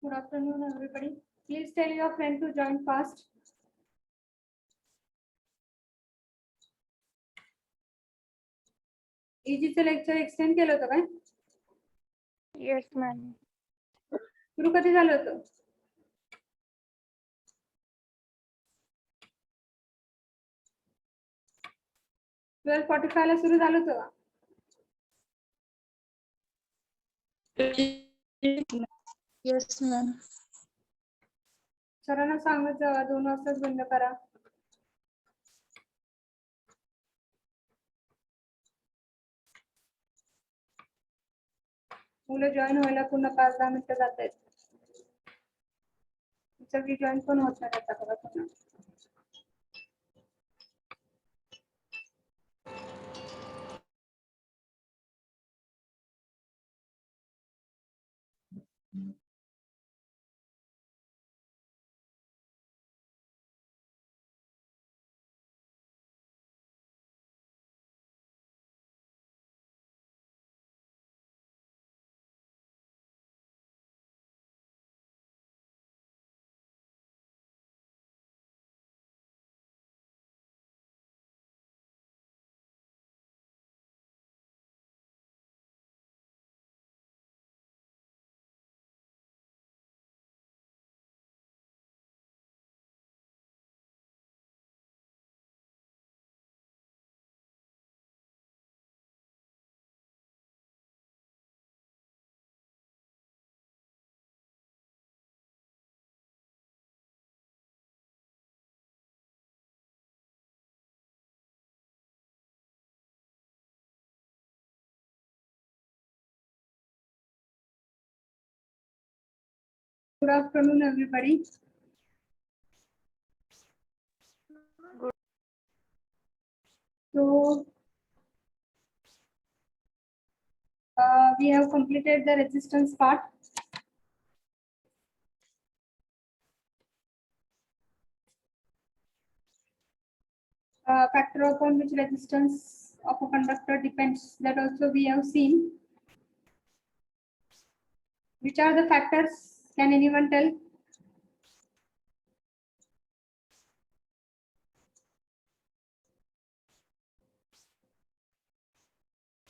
Good afternoon, everybody. Please tell your friend to join fast. EGचं lecture extend केलं होतं काय? Yes, ma'am. सुरू कधी झालं होतं? ट्वेल्व 45 ला सुरू झालं होतं का? Yes, ma'am. सरांना सांगत जावा 2 वाजताच बंद करा. मुलं जॉईन व्हायला पुन्हा 5-10 मिनिटं जात आहेत. सगळी जॉईन पण होत नाही आता बघा पुन्हा. Good afternoon, everybody. So, we have completed the resistance part. Factor upon which resistance of a conductor depends, that also we have seen. Which are the factors? Can anyone tell?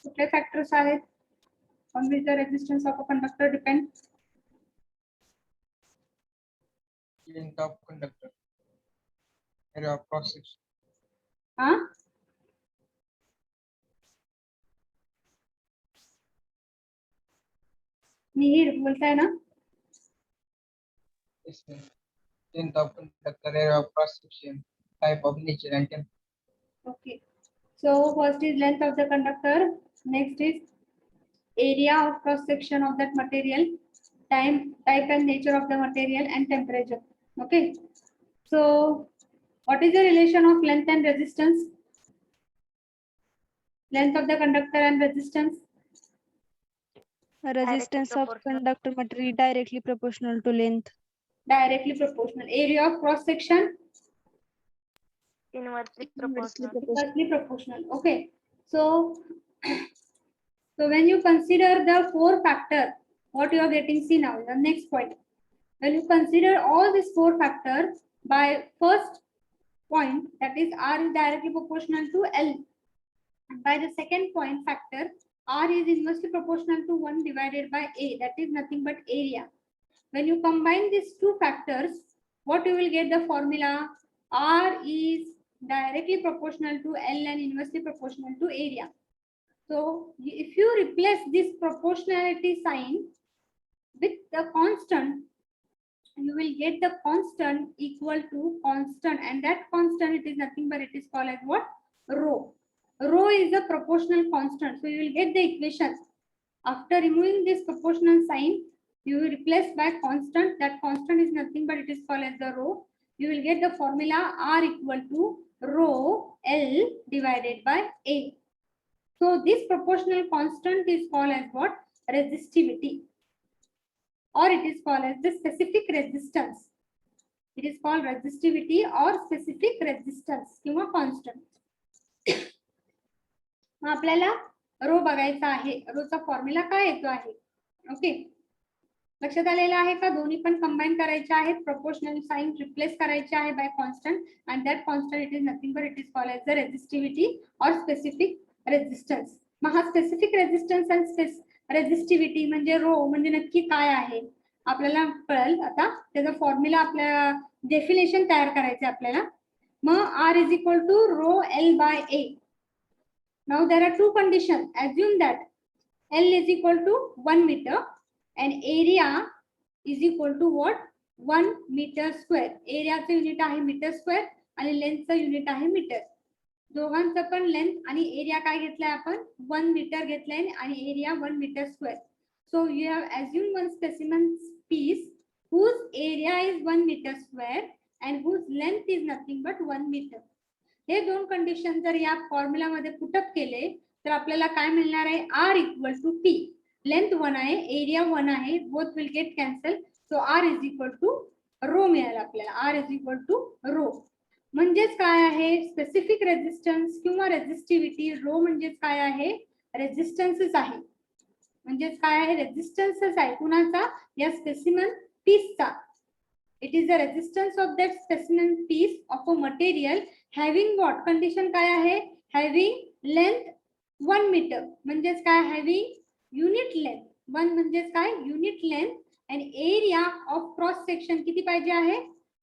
कुठले factors आहेत on which the resistance of a conductor depends? Length of conductor, area of cross section, हाँ मिहिर बोलता है ना? length of conductor, area of cross section, type of nature and temperature. Okay. So first is length of the conductor. Next is area of cross section of that material, type and nature of the material, and temperature. Okay. So what is the relation of length and resistance? Length of the conductor and resistance. Resistance of conductor material directly proportional to length. Directly proportional. Area of cross section. Inversely Inversely proportional. Okay. So when you consider the 4 factor, what you are getting, see now the next point. When you consider all these 4 factors, by first point, that is R is directly proportional to L. And by the second point factor, R is inversely proportional to 1 divided by A, that is nothing but area. When you combine these 2 factors, what you will get the formula? R is directly proportional to L and inversely proportional to area. So if you replace this proportionality sign with the constant, you will get the constant equal to constant, and that constant, it is nothing but it is called as what? Rho. Rho is a proportional constant. So you will get the equation. After removing this proportional sign, you will replace by constant. That constant is nothing but it is called as the rho. You will get the formula R equal to rho L divided by A. So this proportional constant is called as what? Resistivity. Or it is called as the specific resistance. It is called resistivity or specific resistance किंवा constant. मग आपल्याला रो बघायचा आहे. Rochak formula काय येतो आहे? Okay. लक्षात आलेलं आहे का? दोन्ही पण कंबाईन करायचे आहेत. प्रोपोर्शनल साइन रिप्लेस करायचे आहे by constant, and that constant it is nothing but it is called as the resistivity or specific resistance. मग हा स्पेसिफिक रेझिस्टन्स आणि रेझिस्टिव्हिटी म्हणजे रो म्हणजे नक्की काय आहे आपल्याला कळेल. आता त्याचा फॉर्म्युला आपल्या डेफिनेशन तयार करायचे आपल्याला. मग R is equal to rho L by A. Now there are two conditions. Assume that L is equal to 1 meter and area is equal to what? 1 meter square. एरियाचं unit आहे metre square आणि लेंथचं unit आहे metre. दोघांचं पण length आणि area काय घेतलाय आपण? 1 metre घेतलाय आणि area 1 metre square. So you have assumed one specimen piece whose area is 1 meter square and whose length is nothing but 1 meter. हे दोन कंडिशन जर या फॉर्म्युला मध्ये पुटअप केले तर आपल्याला काय मिळणार आहे? R equal to P. Length 1 आहे, एरिया 1 आहे, both will get cancel. So R is equal to rho मिळेल आपल्याला. R is equal to rho म्हणजेच काय आहे? स्पेसिफिक रेझिस्टन्स किंवा रेझिस्टिव्हिटी. रो म्हणजेच काय आहे? रेझिस्टन्सच आहे. म्हणजेच काय आहे? रेझिस्टन्सच आहे. कुणाचा? या specimen पीसचा. It is the resistance of that specimen piece of a material having what? Condition काय आहे? Having length 1 meter. म्हणजेच काय? Having unit length. 1 म्हणजेच काय? Unit length and area of cross section किती पाहिजे आहे?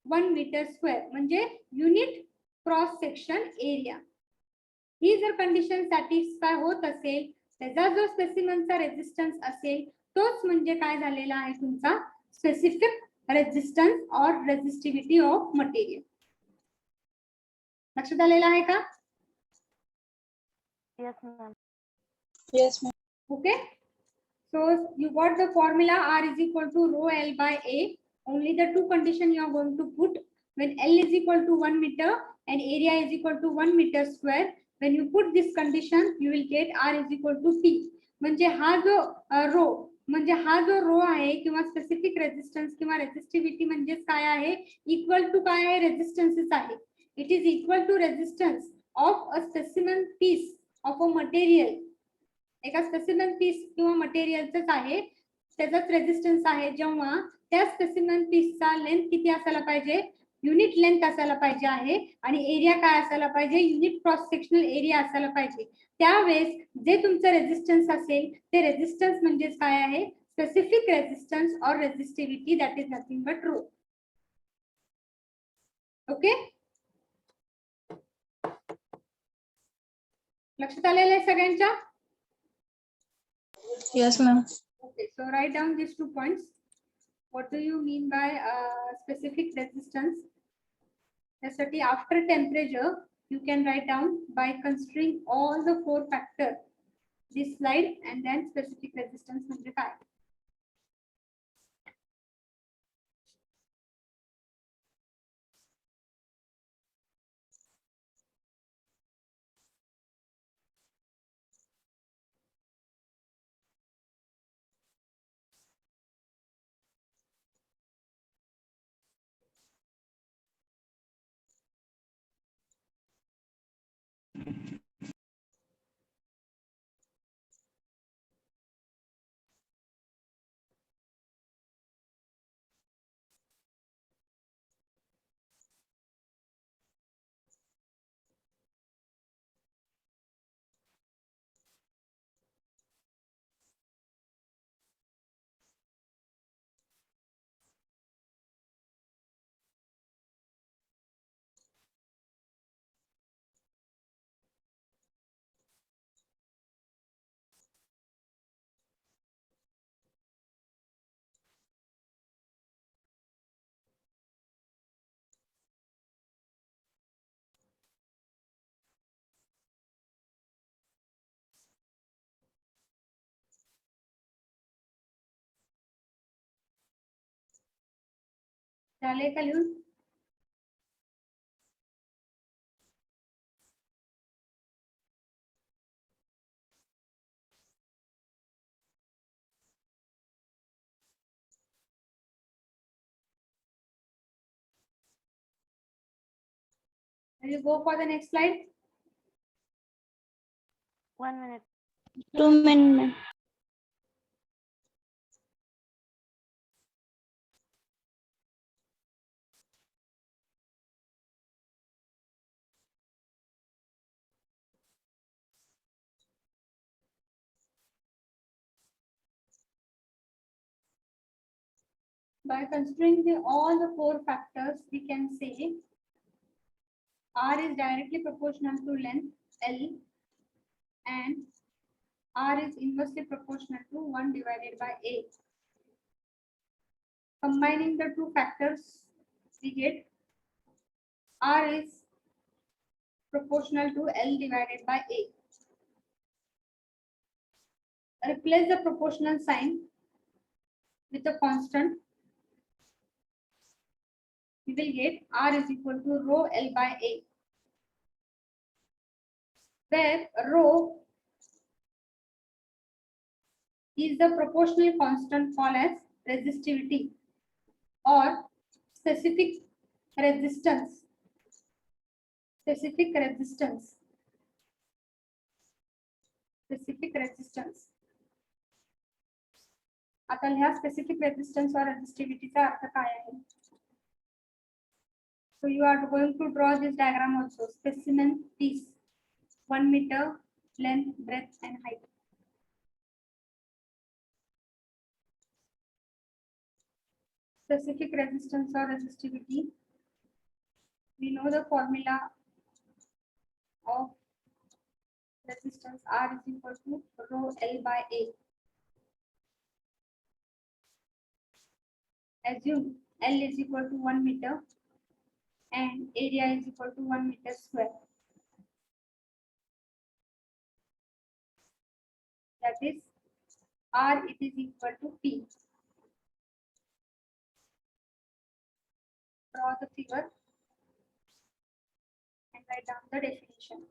1 meter square. म्हणजे unit cross section area. ही जर कंडिशन सॅटिस्फाय होत असेल, त्याचा जो स्पेसिमनचा रेझिस्टन्स असेल तोच म्हणजे काय झालेला आहे तुमचा specific resistance or resistivity of material. लक्षात आलेलं आहे का? Yes, ma'am. Yes, ma'am. Okay. So you got the formula R is equal to rho L by A. Only the two condition you are going to put. When L is equal to 1 meter and area is equal to 1 meter square. When you put this condition, you will get R is equal to P. म्हणजे हा जो रो म्हणजे हा जो रो आहे किंवा specific resistance किंवा resistivity म्हणजेच काय आहे? इक्वल टू काय आहे? रेझिस्टन्सच आहे. It is equal to resistance of a specimen piece of a material. एका स्पेसिमन पीस किंवा मटेरियलच आहे, त्याचाच रेझिस्टन्स आहे. जेव्हा त्या स्पेसिमन पीसचा लेंथ किती असायला पाहिजे? युनिट लेंथ असायला पाहिजे आहे आणि एरिया काय असायला पाहिजे? युनिट क्रॉस सेक्शनल एरिया असायला पाहिजे. त्यावेळेस जे तुमचं रेझिस्टन्स असेल ते रेझिस्टन्स म्हणजेच काय आहे? Specific resistance or resistivity that is nothing but rho. Okay, लक्षात आलेलं आहे सगळ्यांच्या? Yes, ma'am. Okay, so write down these 2 points. What do you mean by specific resistance? त्यासाठी after temperature you can write down by considering all the 4 factors. This slide and then specific resistance म्हणजे काय? झाले का लिहून? Will you go for the next slide? 1 minute. 2 minutes, ma'am. By considering all the four factors, we can say R is directly proportional to length L and R is inversely proportional to 1 divided by A. Combining the two factors, we get R is proportional to L divided by A. Replace the proportional sign with a constant. We will get R is equal to rho L by A, where rho is the proportional constant called as resistivity or specific resistance. Specific resistance. Specific resistance. आता ह्या specific resistance or resistivity चा अर्थ काय आहे? So you are going to draw this diagram also. Specimen piece, 1 meter length, breadth, and height. Specific resistance or resistivity. We know the formula of resistance. R is equal to rho L by A. Assume L is equal to 1 meter and area is equal to 1 meter square. That is R, it is equal to P. Draw the figure and write down the definition.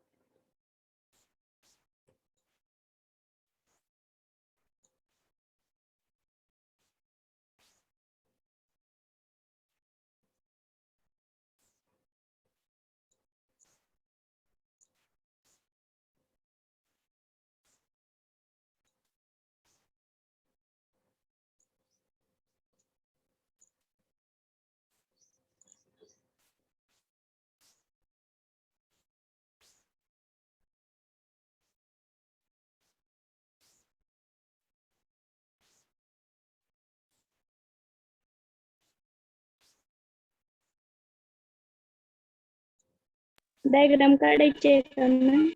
Diagram काढायचे आहे का ma'am?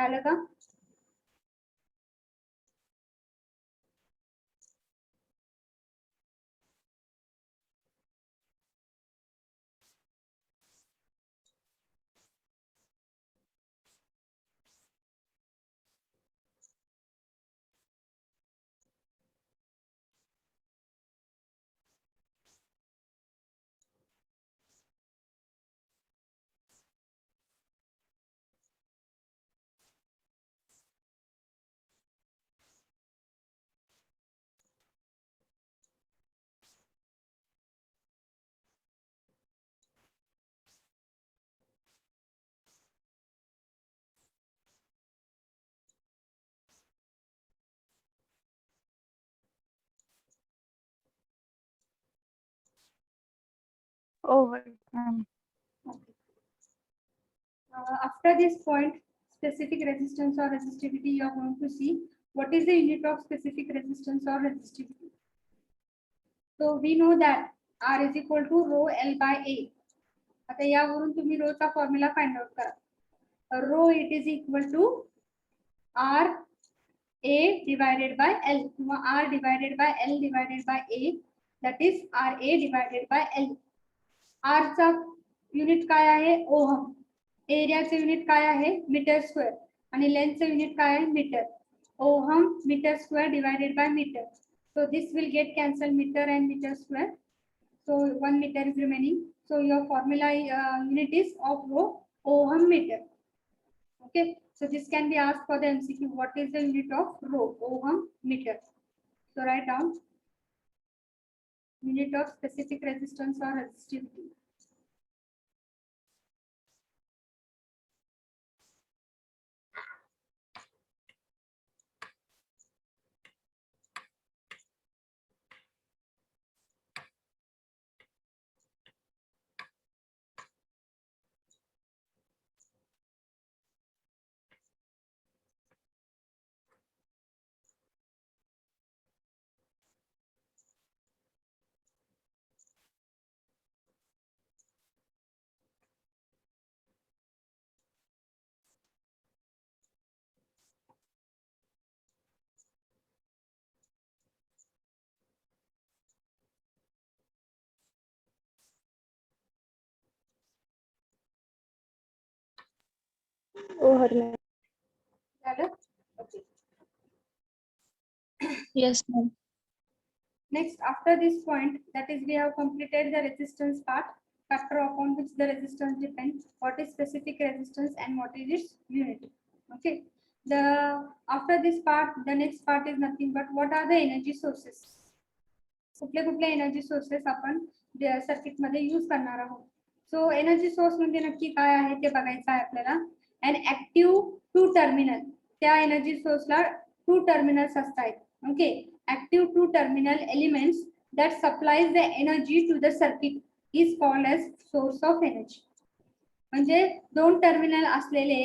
आलं का? Over, ma'am. Okay. After this point, specific resistance or resistivity, you are going to see what is the unit of specific resistance or resistivity. So we know that R is equal to rho L by A. आता यावरून तुम्ही rho चा formula find out करा. Rho it is equal to R A divided by L किंवा R divided by L divided by A, that is RA divided by L. R चा unit काय आहे ohm, एरियाचे unit काय आहे metre square आणि लेंथचे unit काय आहे metre. Ohm metre square divided by metre. So this will get cancelled, meter and meter square. So 1 meter is remaining. So your formula unit is of rho ohm meter. Okay. So this can be asked for the MCQ. What is the unit of rho ohm meter? So write down unit of specific resistance or resistivity. over ma'am. झालं? Okay. Yes, ma'am. Next, after this point, that is we have completed the resistance part, factor upon which the resistance depends, what is specific resistance and what is its unit. Okay. After this part, the next part is nothing but what are the energy sources. कुठले कुठले energy sources आपण circuit मध्ये use करणार आहोत. So energy source म्हणजे नक्की काय आहे ते बघायचं आहे आपल्याला. अँड ऍक्टिव्ह टू टर्मिनल, त्या एनर्जी सोर्सला 2 टर्मिनल्स असतात. Okay. Active 2 terminal elements that supplies the energy to the circuit is called as source of energy. म्हणजे 2 टर्मिनल असलेले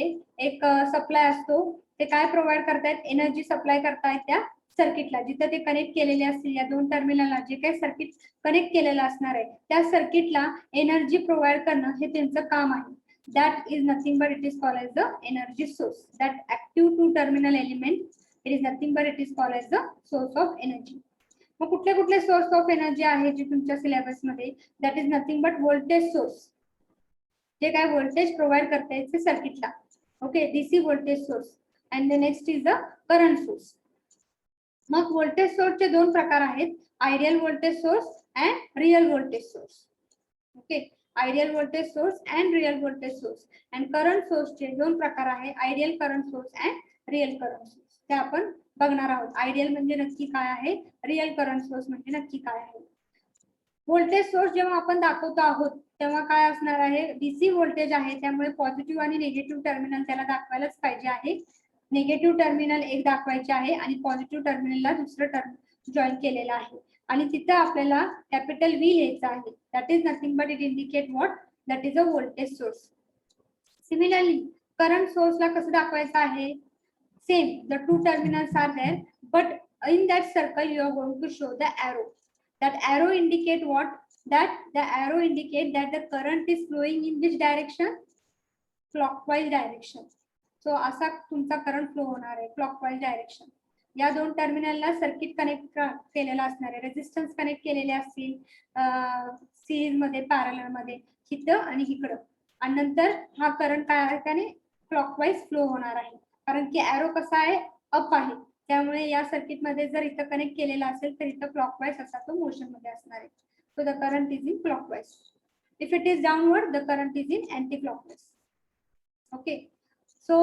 एक सप्लाय असतो, ते काय प्रोव्हाइड करतायत एनर्जी सप्लाय करतायत त्या सर्किटला. जिथे ते कनेक्ट केलेले असतील या 2 टर्मिनलला जे काही सर्किट कनेक्ट केलेलं असणार आहे त्या सर्किटला एनर्जी प्रोव्हाइड करणं हे त्यांचं काम आहे. That is nothing but it is called as the energy source. That active 2 terminal element it is nothing but it is called as the source of energy. मग कुठले कुठले सोर्स ऑफ एनर्जी आहे जे तुमच्या syllabus मध्ये, that is nothing but voltage source, जे काय voltage provide करते सर्किटला. Okay. DC voltage source. And the next is the current source. मग व्होल्टेज सोर्सचे 2 प्रकार आहेत, ideal voltage source and real voltage source. Okay. Ideal voltage source and real voltage source. And current सोर्सचे 2 प्रकार आहे, ideal current source and real current source. ते आपण बघणार आहोत. आयडियल म्हणजे नक्की काय आहे, रियल करंट सोर्स म्हणजे नक्की काय आहे. व्होल्टेज सोर्स जेव्हा आपण दाखवतो आहोत तेव्हा काय असणार आहे, डीसी व्होल्टेज आहे त्यामुळे पॉझिटिव्ह आणि निगेटिव्ह टर्मिनल त्याला दाखवायलाच पाहिजे आहे. निगेटिव्ह टर्मिनल एक दाखवायचे आहे आणि पॉझिटिव्ह टर्मिनलला दुसरं टर्म जॉईन केलेलं आहे आणि तिथं आपल्याला कॅपिटल व्ही लिहायचं आहे. That is nothing but it indicate what, that is a voltage source. Similarly current सोर्सला कसं दाखवायचं आहे, same the 2 terminals are there but in that circle you are going to show the arrow. That arrow indicate what, that the arrow indicate that the current is flowing in which direction, clockwise direction. So असा तुमचा current flow होणार आहे clockwise direction. या 2 टर्मिनलला circuit connect केलेला असणार आहे, resistance connect केलेले असतील सिरीज मध्ये पॅरलल मध्ये इथं आणि इकडं, आणि नंतर हा करंट काय आहे त्याने क्लॉकवाइज फ्लो होणार आहे कारण की एरो कसा आहे अप आहे. त्यामुळे या सर्किट मध्ये जर इथं कनेक्ट केलेला असेल तर इथं क्लॉकवाइज असा तो मोशन मध्ये असणार आहे. So the current is in clockwise. If it is downward the current is in anti clockwise. Okay. So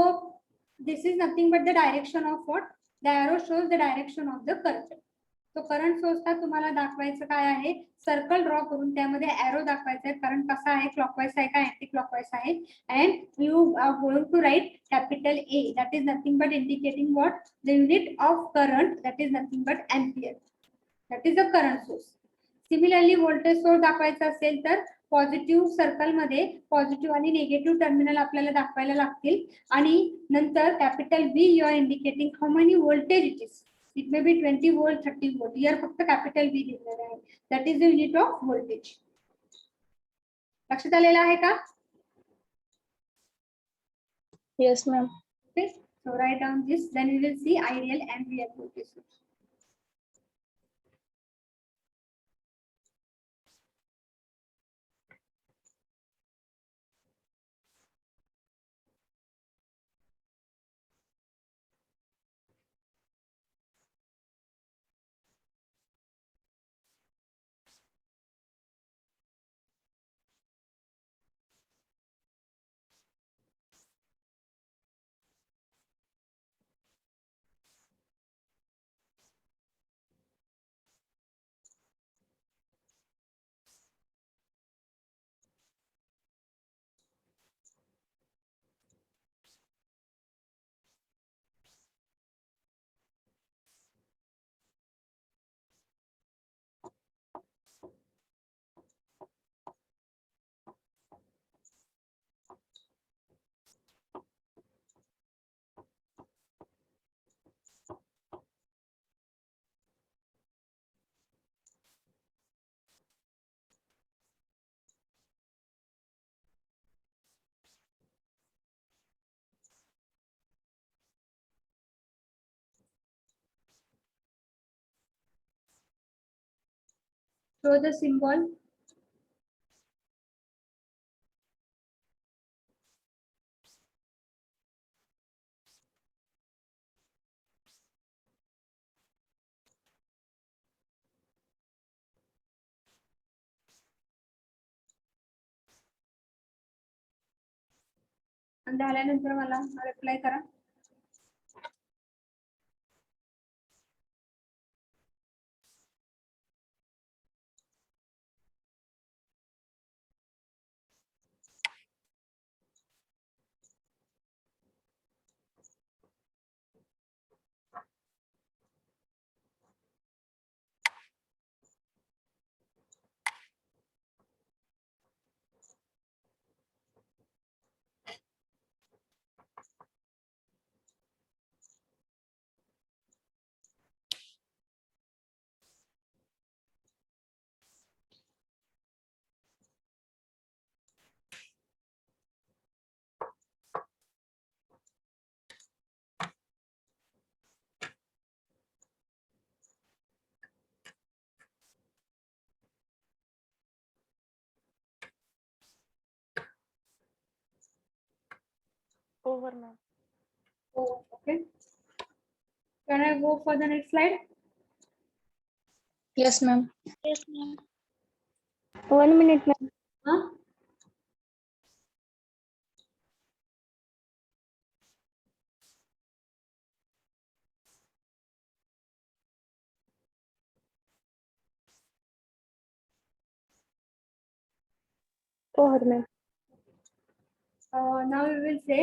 this is nothing but the direction of what, the arrow shows the direction of the current. So current सोर्सला तुम्हाला दाखवायचं काय आहे, circle draw करून त्यामध्ये arrow दाखवायचा आहे. Current कसा आहे, क्लॉकवाइज आहे का अँटी क्लॉकवाइज आहे. And you are going to write capital A, that is nothing but indicating what, the unit of current, that is nothing but ampere. That is a current source. Similarly voltage source दाखवायचा असेल तर positive circle मध्ये positive आणि negative terminal आपल्याला दाखवायला लागतील आणि नंतर capital V you are indicating how many voltage it is. It may be 20 volt 30 volt. यार फक्त कॅपिटल व्ही लिहिलेलं आहे. That is the unit off voltage. लक्षात आलेलं आहे का? Yes, ma'am. Okay. So write down this, then we will see ideal and real voltage source. Show the symbol. आणि झाल्यानंतर मला रिप्लाय करा. Over, ma'am. Oh, okay. Can I go for the next slide? Yes, ma'am. Yes, ma'am. 1 minute, ma'am. Huh? Over, ma'am. Now we will say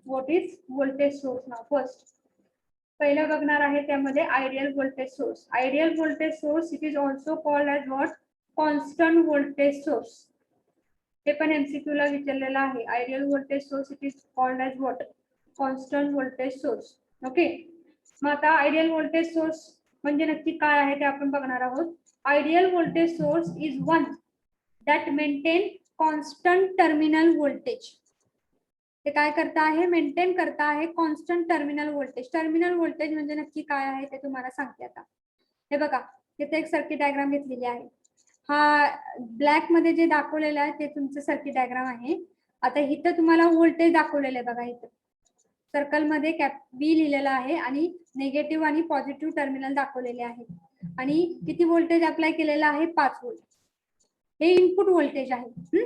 what is voltage source now. First, पहिलं बघणार आहे त्यामध्ये ideal voltage source. Ideal voltage source it is also called as what, constant voltage source. हे पण MCQ ला विचारलेलं आहे. Ideal voltage source it is called as what, constant voltage source. Okay, मग आता आयडियल व्होल्टेज सोर्स म्हणजे नक्की काय आहे ते आपण बघणार आहोत. Ideal voltage source is one that maintain constant terminal voltage. ते काय करता आहे, मेंटेन करता आहे constant terminal voltage. Terminal voltage म्हणजे नक्की काय आहे ते तुम्हाला सांगते आता. हे बघा, इथे एक सर्किट डायग्राम घेतलेली आहे. हा ब्लॅक मध्ये जे दाखवलेलं आहे ते तुमचं सर्किट डायग्राम आहे. आता इथं तुम्हाला व्होल्टेज दाखवलेलं आहे बघा. इथं सर्कल मध्ये V लिहिलेला आहे आणि निगेटिव्ह आणि पॉझिटिव्ह टर्मिनल दाखवलेले आहे. आणि किती व्होल्टेज अप्लाय केलेलं आहे, 5 व्होल्ट. हे इनपुट व्होल्टेज आहे.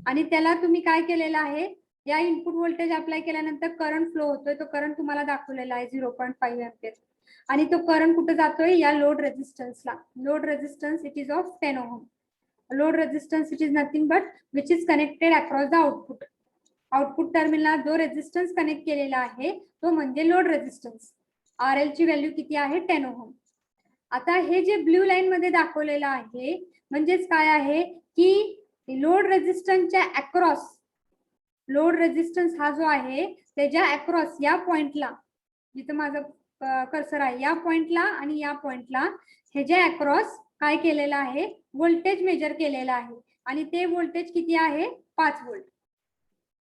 आणि त्याला तुम्ही काय केलेलं आहे, या इनपुट व्होल्टेज अप्लाय केल्यानंतर करंट फ्लो होतोय. तो करंट तुम्हाला दाखवलेला आहे 0.5 एम्पियर. आणि तो करंट कुठे जातोय, या लोड रेझिस्टन्सला. Load resistance it is of 10 ohm. Load resistance it is nothing but which is connected across the output. आउटपुट टर्मिनलला जो रेझिस्टन्स कनेक्ट केलेला आहे तो म्हणजे लोड रेझिस्टन्स. RL ची व्हॅल्यू किती आहे, 10 ओहम. आता हे जे ब्ल्यू लाईन मध्ये दाखवलेलं आहे म्हणजेच काय आहे की लोड रेझिस्टन्सच्या अक्रॉस, लोड रेझिस्टन्स हा जो आहे त्याच्या अक्रॉस या पॉइंटला, जिथं माझं कर्सर आहे या पॉइंटला आणि या पॉइंटला, हे जे अक्रॉस काय केलेलं आहे, व्होल्टेज मेजर केलेलं आहे. आणि ते व्होल्टेज किती आहे, 5 व्होल्ट.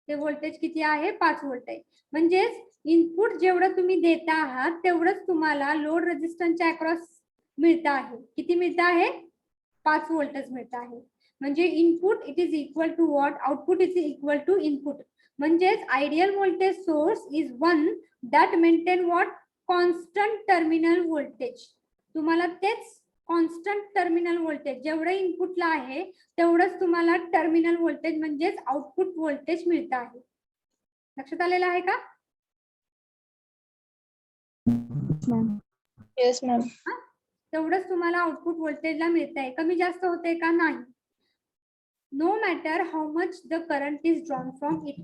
ते व्होल्टेज किती आहे 5 व्होल्ट आहे. म्हणजेच इनपुट जेवढं तुम्ही देता आहात तेवढंच तुम्हाला लोड रेझिस्टन्सच्या अक्रॉस मिळतं आहे. किती मिळतं आहे 5 व्होल्टच मिळतं आहे. म्हणजे input it is equal to what output is equal to input. म्हणजेच ideal voltage source is one that maintain what constant terminal voltage. तुम्हाला तेच कॉन्स्टंट टर्मिनल व्होल्टेज जेवढं इनपुटला आहे तेवढंच तुम्हाला टर्मिनल व्होल्टेज म्हणजेच आउटपुट व्होल्टेज मिळतं आहे. लक्षात आलेलं आहे का? Yes, ma'am. तेवढंच तुम्हाला आउटपुट व्होल्टेजला मिळत आहे. कमी जास्त होते का नाही. No matter how much the current is drawn from it.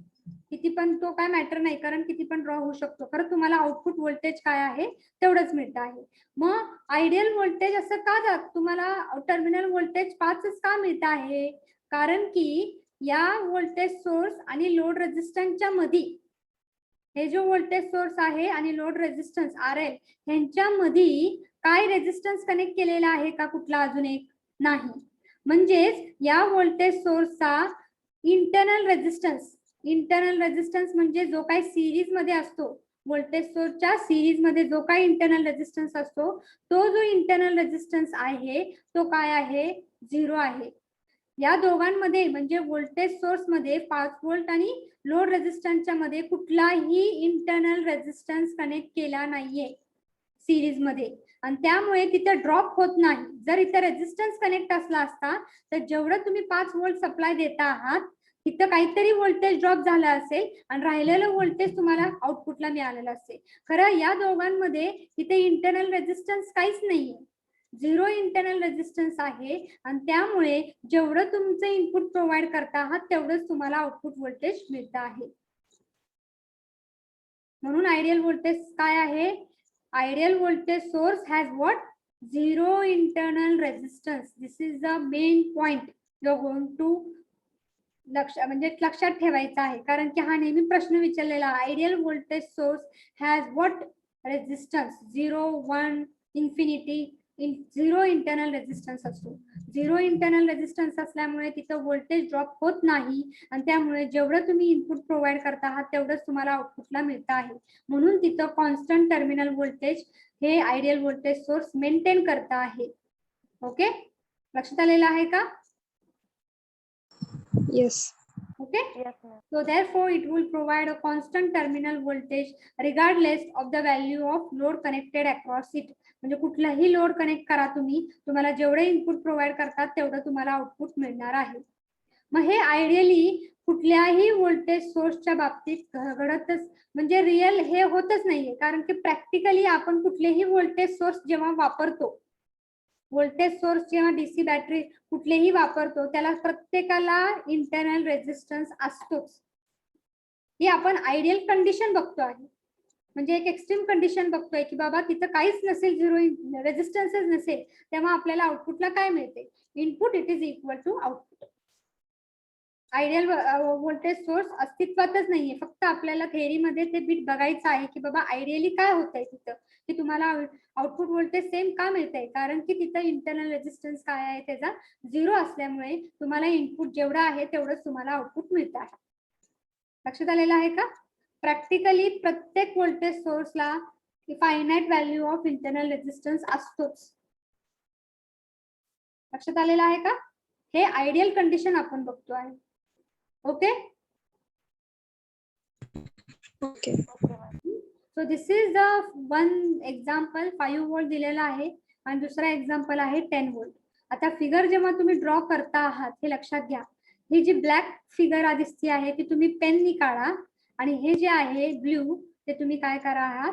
किती पण तो काय मॅटर नाही, करंट किती पण ड्रॉ होऊ शकतो, खरं तुम्हाला आउटपुट व्होल्टेज काय आहे तेवढंच मिळतं आहे. मग आयडियल व्होल्टेज असं का जात तुम्हाला टर्मिनल व्होल्टेज 5च का मिळत आहे? कारण की या व्होल्टेज सोर्स आणि लोड रेझिस्टन्सच्या मध्ये हे जो व्होल्टेज सोर्स आहे आणि लोड रेझिस्टन्स RL ह्यांच्या मध्ये काय रेझिस्टन्स कनेक्ट केलेला आहे का कुठला अजून एक? नाही. म्हणजेच या व्होल्टेज सोर्सचा इंटरनल रेझिस्टन्स म्हणजे जो काही सिरीज मध्ये असतो, व्होल्टेज सोर्सच्या सिरीज मध्ये जो काही इंटरनल रेझिस्टन्स असतो तो जो इंटरनल रेझिस्टन्स आहे तो काय आहे 0 आहे. या दोघांमध्ये म्हणजे व्होल्टेज सोर्स मध्ये 5 व्होल्ट आणि लोड रेझिस्टन्सच्या मध्ये कुठलाही इंटरनल रेझिस्टन्स कनेक्ट केला नाहीये सिरीज मध्ये आणि त्यामुळे तिथे ड्रॉप होत नाही. जर इथे रेझिस्टन्स कनेक्ट असला असता तर जेवढं तुम्ही 5 व्होल्ट सप्लाय देता आहात तिथं काहीतरी व्होल्टेज ड्रॉप झाला असेल आणि राहिलेलं व्होल्टेज तुम्हाला आउटपुटला मिळालेलं असेल. खरं या दोघांमध्ये तिथे इंटरनल रेझिस्टन्स काहीच नाहीये, 0 इंटरनल रेझिस्टन्स आहे आणि त्यामुळे जेवढं तुमचं इनपुट प्रोव्हाइड करता आहात तेवढंच तुम्हाला आउटपुट व्होल्टेज मिळतं आहे. म्हणून आयडियल व्होल्टेज काय आहे? Ideal voltage source has what 0 internal resistance. This is the main point you are going to लक्षात ठेवायचा आहे, कारण की हा नेहमी प्रश्न विचारलेला. Ideal voltage source has what resistance 0, 1, infinity 0 internal resistance असतो. 0 इंटरनल रेझिस्टन्स असल्यामुळे तिथं व्होल्टेज ड्रॉप होत नाही आणि त्यामुळे जेवढं तुम्ही इनपुट प्रोव्हाइड करता आहात तेवढंच तुम्हाला आउटपुटला मिळतं आहे. म्हणून तिथं कॉन्स्टंट टर्मिनल व्होल्टेज हे आयडियल व्होल्टेज सोर्स मेंटेन करता आहे. ओके, लक्षात आलेलं आहे का? Yes. Okay. So therefore it will provide a constant terminal voltage regardless of the value of load connected across it. म्हणजे कुठलाही लोड कनेक्ट करा तुम्ही, तुम्हाला जेवढे इनपुट प्रोव्हाइड करतात तेवढं तुम्हाला आउटपुट मिळणार आहे. मग हे आयडियली कुठल्याही व्होल्टेज सोर्सच्या बाबतीत घडतच म्हणजे रिअल हे होतच नाहीये, कारण की प्रॅक्टिकली आपण कुठलेही व्होल्टेज सोर्स जेव्हा वापरतो, व्होल्टेज सोर्स जेव्हा डीसी बॅटरी कुठलेही वापरतो त्याला प्रत्येकाला इंटरनल रेझिस्टन्स असतोच. ही आपण आयडियल कंडिशन बघतो आहे, म्हणजे एक एक्स्ट्रीम कंडिशन बघतोय की बाबा तिथं काहीच नसेल, 0 रेझिस्टन्सच नसेल, तेव्हा आपल्याला आउटपुटला काय मिळते? Input it is equal to output. Ideal voltage source अस्तित्वातच नाहीये, फक्त आपल्याला थेअरीमध्ये ते बीट बघायचं आहे की बाबा आयडियली काय होतंय तिथं, की तुम्हाला आउटपुट व्होल्टेज सेम का मिळतंय, कारण की तिथं इंटरनल रेझिस्टन्स काय आहे त्याचा 0 असल्यामुळे तुम्हाला इनपुट जेवढं आहे तेवढंच तुम्हाला आउटपुट मिळतं आहे. लक्षात आलेलं आहे का? प्रॅक्टिकली प्रत्येक व्होल्टेज सोर्सला finite value of internal resistance असतोच. लक्षात आलेलं आहे का? हे आयडियल कंडिशन आपण बघतो आहे. Okay, Okay. So this is the one example. 5 volt दिलेला आहे आणि दुसरा एक्झाम्पल आहे 10 व्होल्ट. आता फिगर जेव्हा तुम्ही ड्रॉ करता आहात हे लक्षात घ्या, ही जी ब्लॅक फिगर दिसती आहे ती तुम्ही पेननी काढा आणि हे जे आहे ब्ल्यू ते तुम्ही काय करा आहात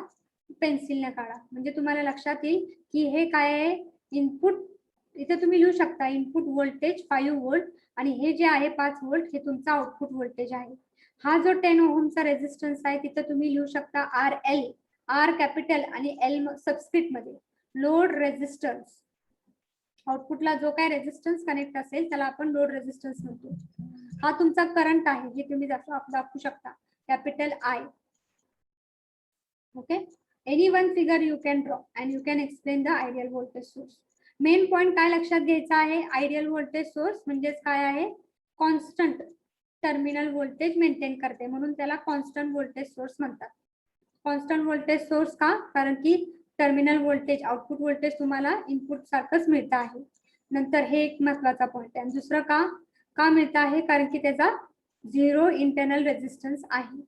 पेन्सिलने काढा. म्हणजे तुम्हाला लक्षात येईल की हे काय आहे. इनपुट इथे तुम्ही लिहू शकता इनपुट व्होल्टेज 5 व्होल्ट आणि हे जे आहे 5 व्होल्ट हे तुमचा आउटपुट व्होल्टेज आहे. हा जो 10 ओहमचा रेझिस्टन्स आहे तिथं तुम्ही लिहू शकता RL, R कॅपिटल आणि L सबस्क्रिप्ट मध्ये लोड रेझिस्टन्स. आउटपुटला जो काय रेझिस्टन्स कनेक्ट असेल त्याला आपण लोड रेझिस्टन्स म्हणतो. हा तुमचा करंट आहे जे तुम्ही दाखवू शकता capital I. Okay, any one figure you can draw and you can explain the ideal voltage source. Main point काय लक्षात घ्यायचा आहे, आयडियल व्होल्टेज सोर्स म्हणजेच काय आहे, कॉन्स्टंट टर्मिनल व्होल्टेज मेंटेन करते, म्हणून त्याला कॉन्स्टंट व्होल्टेज सोर्स म्हणतात. कॉन्स्टंट व्होल्टेज सोर्स का? कारण की टर्मिनल व्होल्टेज, आउटपुट व्होल्टेज तुम्हाला इनपुट सारखंच मिळत आहे. नंतर हे एक महत्वाचा पॉईंट आहे. आणि दुसरं का मिळत आहे? कारण की त्याचा 0 इंटरनल रेजिस्टन्स आहे.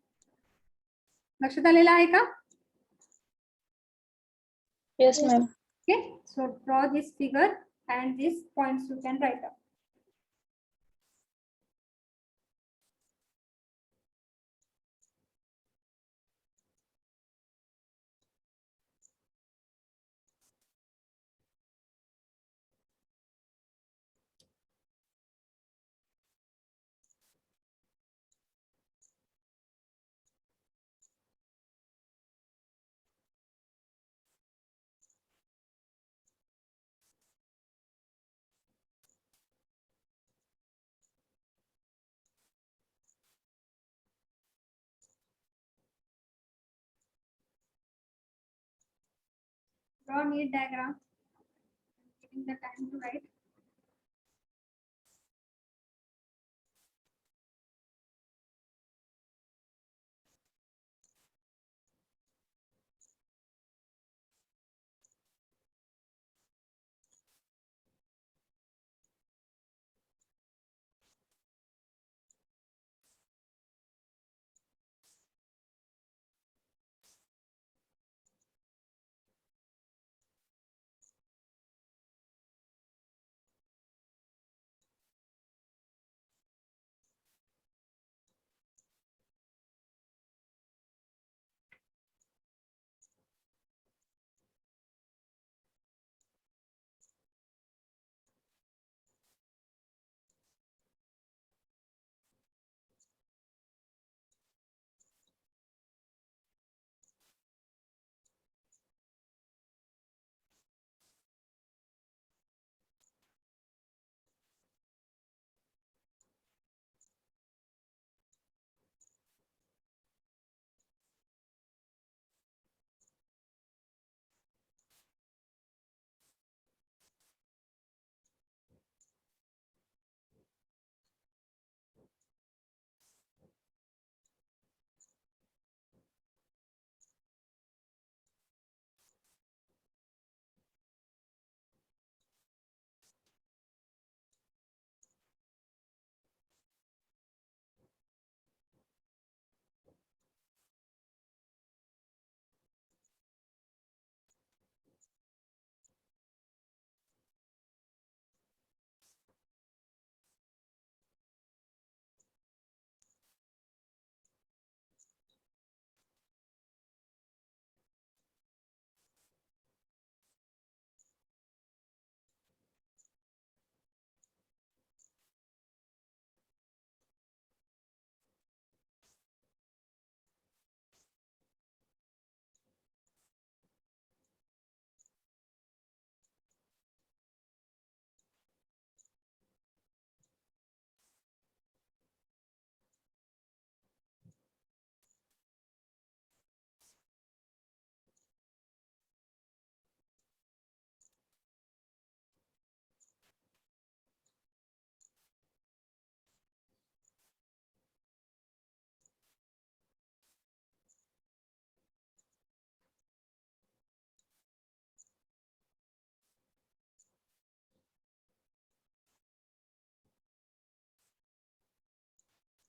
लक्षात आलेलं आहे का? Yes, ma'am. Okay, so draw this figure and these points you can write up. Draw neat diagram. Giving the time to write.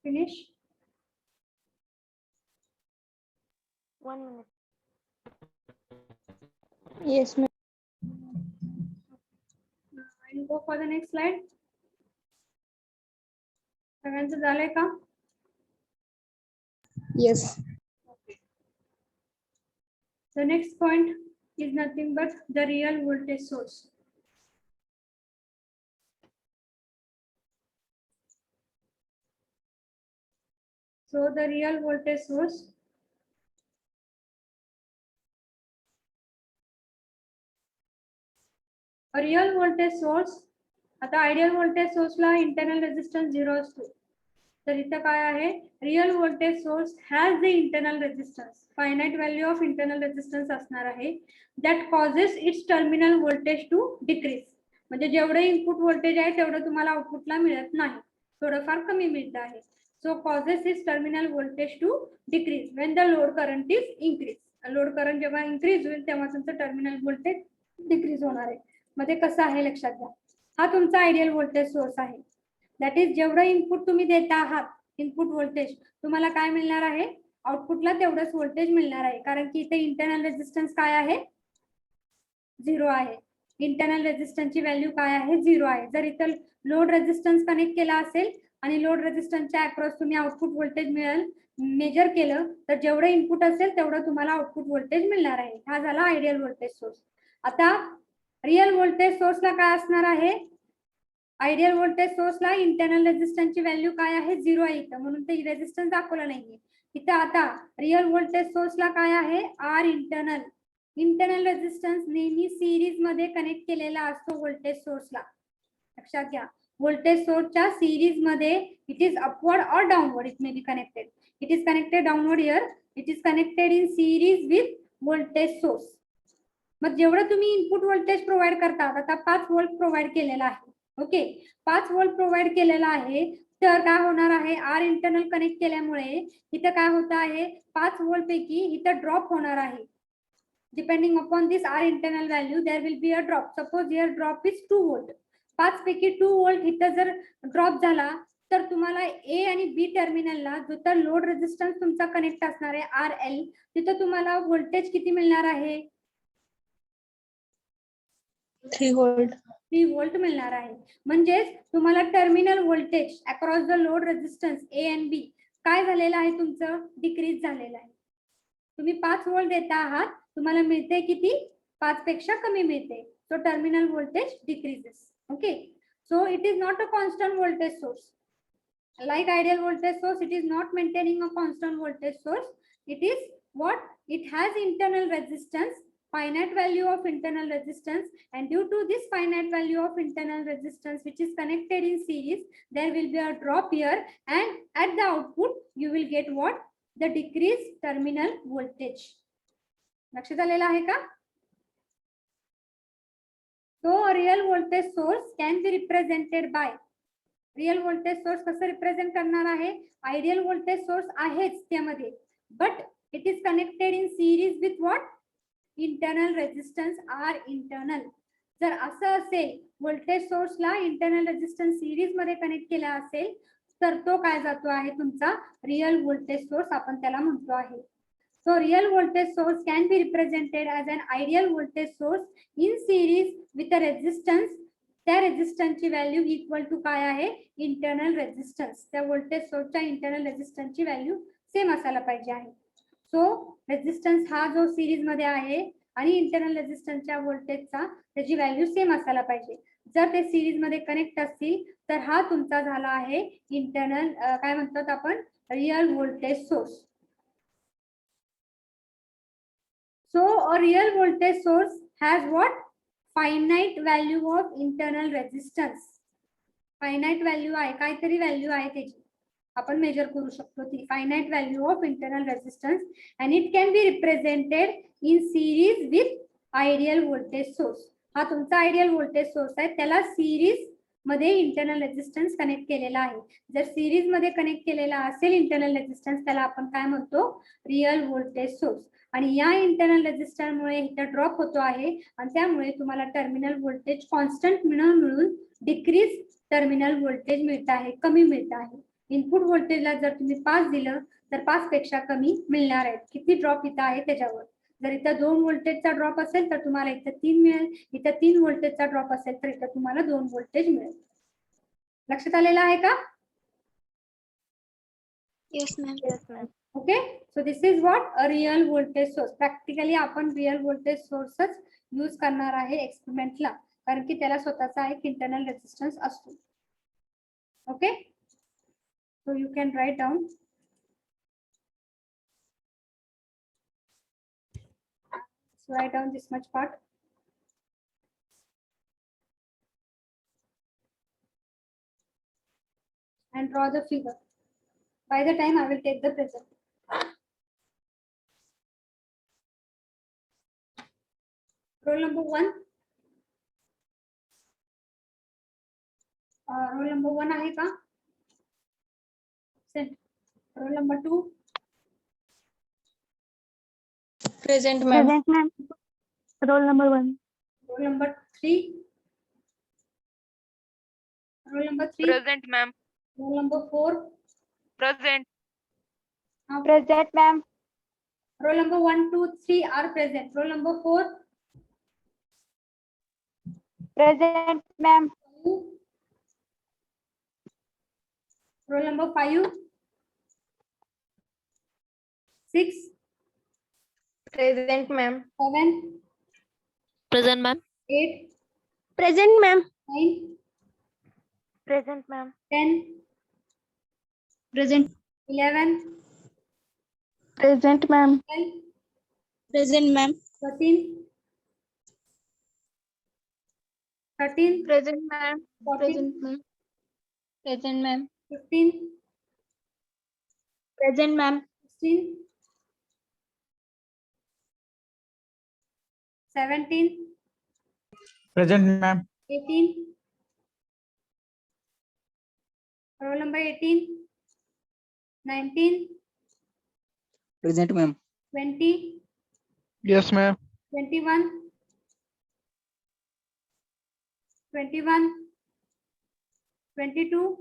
Finish. 1 minute. Yes, ma'am. And go for the next slide. सगळ्यांचं झालंय का? Yes. The next point is nothing but the real voltage source. So the real voltage source a real voltage source, आता ideal voltage सोर्सला internal resistance 0 असतो. तर इथं काय आहे? Real voltage source has the internal resistance, finite value of internal resistance असणार आहे, that causes its terminal voltage to decrease. म्हणजे जेवढे इनपुट व्होल्टेज आहे तेवढं तुम्हाला आउटपुटला मिळत नाही, थोडंफार कमी मिळत आहे. So causes its terminal voltage to decrease when the load current is increased. Load current जेव्हा इन्क्रीज होईल तेव्हा तुमचं टर्मिनल व्होल्टेज डिक्रीज होणार आहे. मग ते कसं आहे लक्षात घ्या. हा तुमचा आयडियल व्होल्टेज सोर्स आहे. दॅट इज जेवढं इनपुट तुम्ही देता आहात इनपुट व्होल्टेज तुम्हाला काय मिळणार आहे आउटपुटला तेवढंच व्होल्टेज मिळणार आहे. कारण की इथे इंटरनल रेजिस्टन्स काय आहे 0 आहे. इंटरनल रेजिस्टन्सची व्हॅल्यू काय आहे 0 आहे. जर इथं लोड रेजिस्टन्स कनेक्ट केला असेल आणि लोड रेजिस्टन्सच्या अक्रॉस तुम्ही आउटपुट व्होल्टेज मिळेल मेजर केलं तर जेवढं इनपुट असेल तेवढं तुम्हाला आउटपुट व्होल्टेज मिळणार आहे. हा झाला आयडियल व्होल्टेज सोर्स. आता रियल व्होल्टेज सोर्सला काय असणार आहे आयडियल व्होल्टेज सोर्सला इंटरनल रेजिस्टन्सची व्हॅल्यू काय आहे 0 आहे इथं म्हणून ते रेजिस्टन्स दाखवलं नाहीये इथं. आता रियल व्होल्टेज सोर्सला काय आहे आर इंटरनल. इंटरनल रेजिस्टन्स नेहमी सिरीज मध्ये कनेक्ट केलेला असतो व्होल्टेज सोर्सला. लक्षात घ्या व्होल्टेज सोर्सच्या सिरीज मध्ये it is upward or downward it may be connected. It is connected downward here. It is connected in series with voltage source. मग जेवढं तुम्ही इनपुट व्होल्टेज प्रोव्हाइड करतात आता 5 व्होल्ट प्रोव्हाइड केलेला आहे. ओके 5 व्होल्ट प्रोव्हाइड केलेला आहे तर काय होणार आहे आर इंटरनल कनेक्ट केल्यामुळे इथं काय होत आहे 5 व्होल्ट पैकी इथं ड्रॉप होणार आहे. Depending upon this r internal value there will be a drop. Suppose here drop is 2 volt. 5 पैकी 2 व्होल्ट इथं जर ड्रॉप झाला तर तुम्हाला ए आणि बी टर्मिनलला जिथं लोड रेजिस्टन्स तुमचा कनेक्ट असणार आहे आर एल तिथं तुम्हाला व्होल्टेज किती मिळणार आहे 3 व्होल्ट. 3 व्होल्ट मिळणार आहे. म्हणजेच तुम्हाला terminal voltage across the load resistance A and B काय झालेलं आहे तुमचं डिक्रीज झालेलं आहे. तुम्ही 5 व्होल्ट देता आहात तुम्हाला मिळते किती 5 पेक्षा कमी मिळते. So terminal voltage decreases. Okay so it is not a constant voltage source. Like ideal voltage source, it is not maintaining a constant voltage source. It is what? It has internal resistance, finite value of internal resistance, and due to this finite value of internal resistance which is connected in series, there will be a drop here, and at the output you will get what? The decreased terminal voltage. लक्षात आलेलं आहे का? So a real voltage source can be represented by real voltage source कसं represent करणार आहे ideal voltage source आहेच त्यामध्ये but it is connected in series with what internal resistance r internal. जर असं असेल व्होल्टेज सोर्सला इंटरनल रेजिस्टन्स सिरीज मध्ये कनेक्ट केला असेल तर तो काय जातो आहे तुमचा रियल व्होल्टेज सोर्स आपण त्याला म्हणतो आहे. So real voltage source can be represented as an ideal voltage source in series with a resistance. त्या रेजिस्टन्सची व्हॅल्यू इक्वल टू काय आहे इंटरनल रेजिस्टन्स. त्या व्होल्टेज सोर्सच्या इंटरनल रेजिस्टन्सची व्हॅल्यू सेम असायला पाहिजे आहे. सो रेजिस्टन्स हा जो सिरीज मध्ये आहे आणि इंटरनल रेजिस्टन्सच्या व्होल्टेजचा त्याची व्हॅल्यू सेम असायला पाहिजे. जर ते सिरीज मध्ये कनेक्ट असतील तर हा तुमचा झाला आहे इंटरनल काय म्हणतात आपण real voltage source. So a real voltage source has what finite value of internal resistance. Finite value आहे काहीतरी व्हॅल्यू आहे त्याची आपण मेजर करू शकतो ती finite value of internal resistance and it can be represented in series with ideal voltage source. हा तुमचा आयडियल व्होल्टेज सोर्स आहे त्याला सिरीज मध्ये इंटरनल रेजिस्टन्स कनेक्ट केलेला आहे. जर सिरीज मध्ये कनेक्ट केलेला असेल इंटरनल रेजिस्टन्स त्याला आपण काय म्हणतो रियल व्होल्टेज सोर्स. आणि या इंटरनल रेजिस्टन्समुळे इथं ड्रॉप होतो आहे आणि त्यामुळे तुम्हाला टर्मिनल व्होल्टेज कॉन्स्टंट मिळून डिक्रीज टर्मिनल व्होल्टेज मिळत आहे कमी मिळत आहे. इनपुट व्होल्टेजला जर तुम्ही 5 दिलं तर 5 पेक्षा कमी मिळणार आहे. किती ड्रॉप इथं आहे त्याच्यावर. जर इथं 2 व्होल्टेजचा ड्रॉप असेल तर तुम्हाला इथं 3 मिळेल. इथं 3 व्होल्टेजचा ड्रॉप असेल तर इथं तुम्हाला 2 व्होल्टेज मिळेल. लक्षात आलेलं आहे का? Yes, ma'am. Yes, ma'am. Okay so this is what a real voltage source. Practically आपण रियल व्होल्टेज सोर्सच यूज करणार आहे एक्सपेरिमेंटला कारण की त्याला स्वतःचा एक इंटरनल रेजिस्टन्स असतो. Okay so you can write down. So write down this much part. And draw the figure. By the time I will take the present. Roll number 1. Roll number 1 आहे का? absent. Roll number 2. Present, ma'am. Present, ma'am. Roll number 1. Roll number 3. Roll number 3. Present, ma'am. Roll number 4. Present. Present, ma'am. Roll number 1, 2, 3 are present. Roll number 4. Present, ma'am. 2. Roll number 5. 6. Present, ma'am. 7. Present, ma'am. 8. Present, ma'am. 9. Present, ma'am. 10. Present. 11. Present, ma'am. 12. Present, ma'am. 13. 13. Present, ma'am. 14. Present, ma'am. Present, ma'am. 15. Present, ma'am. 16. 17. Present, ma'am. 18. Roll number 18. 19. Present, ma'am. 20. Yes, ma'am. 21. 21. 22.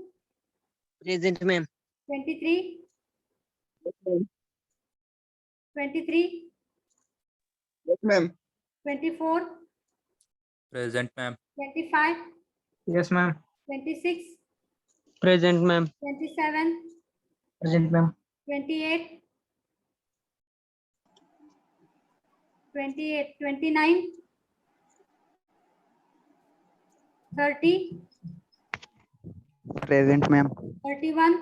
Present, ma'am. 23. 23. Yes, ma'am. 24. Present, ma'am. 25. Yes, ma'am. 26. Present, ma'am. 27. Present, ma'am. 28. 28. 29. 30. Present, ma'am. 31.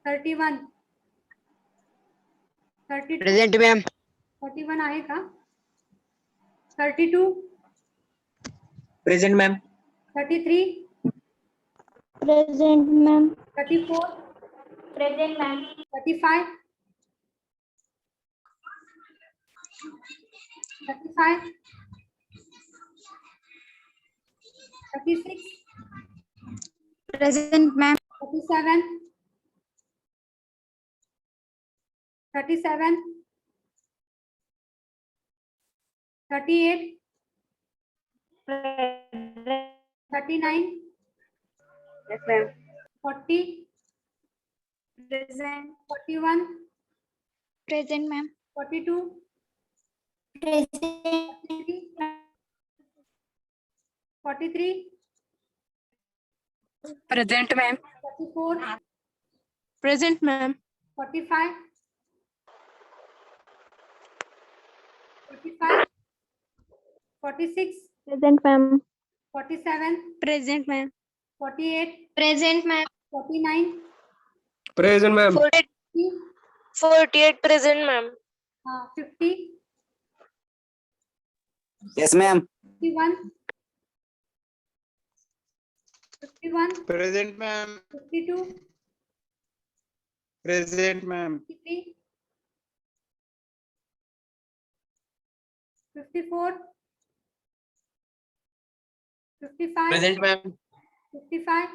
31. 32. Present, ma'am. 31 आहे का? 32. Present, ma'am. 33. Present, ma'am. 34. Present, ma'am. 35. 35. 36. Present, ma'am. 37. 37. 38. 39. Yes, ma'am. 40. Present. 41. Present, ma'am. 42. Present. 43. Present, ma'am. 44. Present, ma'am. 45. 45. 46. Present, ma'am. 47. Present, ma'am. 48. Present, ma'am. 49. Present, ma'am. 50. 48 present, ma'am. 50. Yes, ma'am. 51. 51. Present, ma'am. 52. Present, ma'am. 53. 54. 55. Present, ma'am. 55.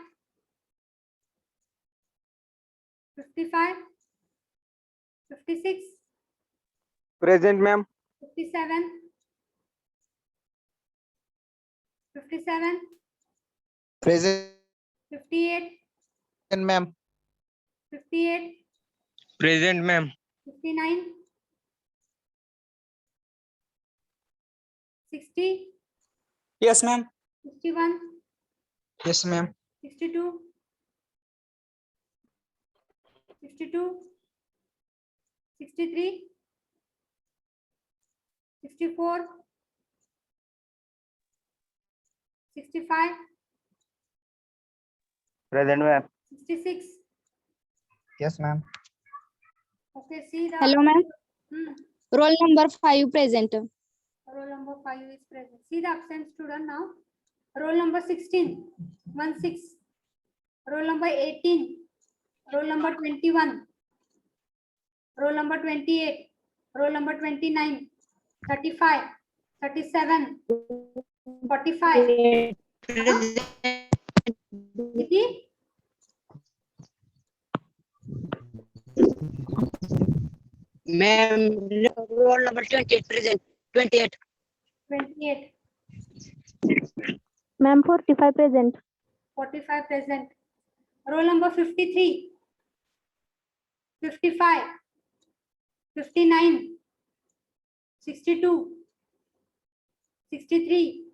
55. 56. Present, ma'am. 57. 57. Present, 58. ma'am. 58. Present, ma'am. 59. 60. Yes, ma'am. 61. Yes, ma'am. 62. 62. 63. 64. 65. Present, ma'am. 66. Yes, ma'am. Okay, see the. Hello, ma'am. Hmm. Roll number 5 present. Roll number 5 is present. See the absent student now. Roll number 16. 1 6. Roll number 18. Roll number 21. Roll number 28. Roll number 29. 35. 37. 45. किती Ma'am, roll number 28 present. 28. 28. Ma'am, 45 present. 45 present. Roll number 53. 55. 59. 62. 63.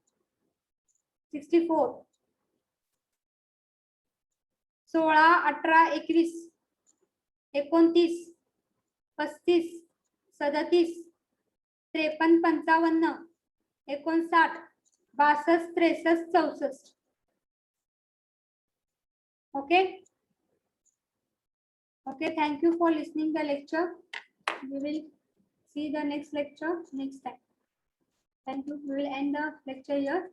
64. 16, 18, 21, 29, 35, 37, 53, 55, 59, 62, 63, 64. Okay. Okay, thank you for listening the lecture. We will see the next lecture next time. Thank you. We will end the lecture here.